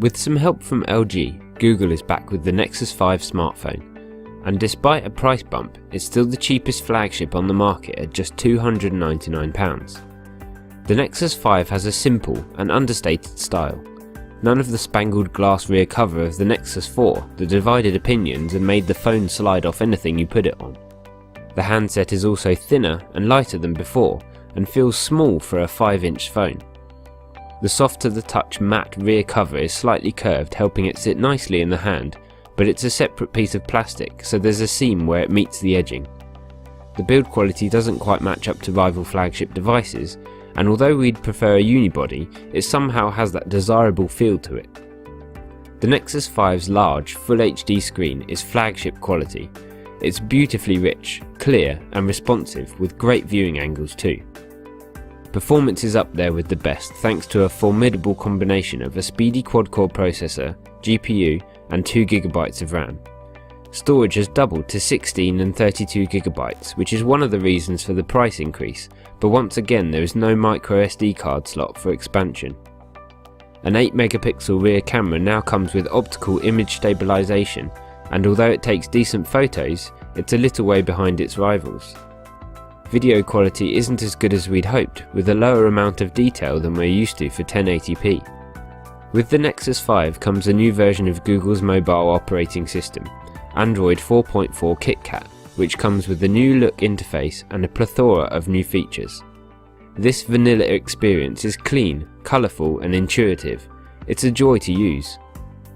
With some help from LG, Google is back with the Nexus 5 smartphone, and despite a price bump, it's still the cheapest flagship on the market at just £299. The Nexus 5 has a simple and understated style. None of the spangled glass rear cover of the Nexus 4 that divided opinions and made the phone slide off anything you put it on. The handset is also thinner and lighter than before and feels small for a 5-inch phone. The soft-to-the-touch matte rear cover is slightly curved, helping it sit nicely in the hand, but it's a separate piece of plastic, so there's a seam where it meets the edging. The build quality doesn't quite match up to rival flagship devices, and although we'd prefer a unibody, it somehow has that desirable feel to it. The Nexus 5's large, Full HD screen is flagship quality. It's beautifully rich, clear and responsive, with great viewing angles too. Performance is up there with the best thanks to a formidable combination of a speedy quad-core processor, GPU and 2GB of RAM. Storage has doubled to 16 and 32GB, which is one of the reasons for the price increase, but once again there is no microSD card slot for expansion. An 8MP rear camera now comes with optical image stabilization, and although it takes decent photos, it's a little way behind its rivals. Video quality isn't as good as we'd hoped, with a lower amount of detail than we're used to for 1080p. With the Nexus 5 comes a new version of Google's mobile operating system, Android 4.4 KitKat, which comes with a new look interface and a plethora of new features. This vanilla experience is clean, colourful and intuitive. It's a joy to use.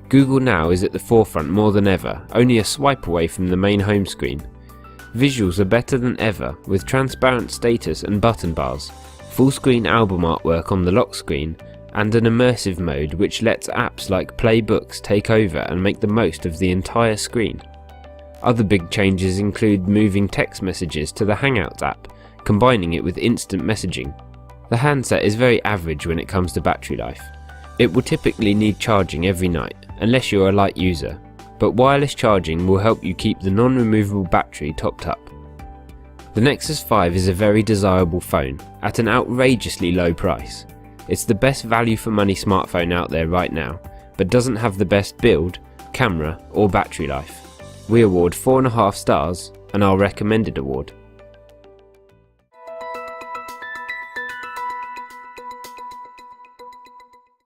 Google Now is at the forefront more than ever, only a swipe away from the main home screen. Visuals are better than ever, with transparent status and button bars, full-screen album artwork on the lock screen, and an immersive mode which lets apps like Play Books take over and make the most of the entire screen. Other big changes include moving text messages to the Hangouts app, combining it with instant messaging. The handset is very average when it comes to battery life. It will typically need charging every night, unless you're a light user, but wireless charging will help you keep the non-removable battery topped up. The Nexus 5 is a very desirable phone, at an outrageously low price. It's the best value for money smartphone out there right now, but doesn't have the best build, camera or battery life. We award 4.5 stars, and our recommended award.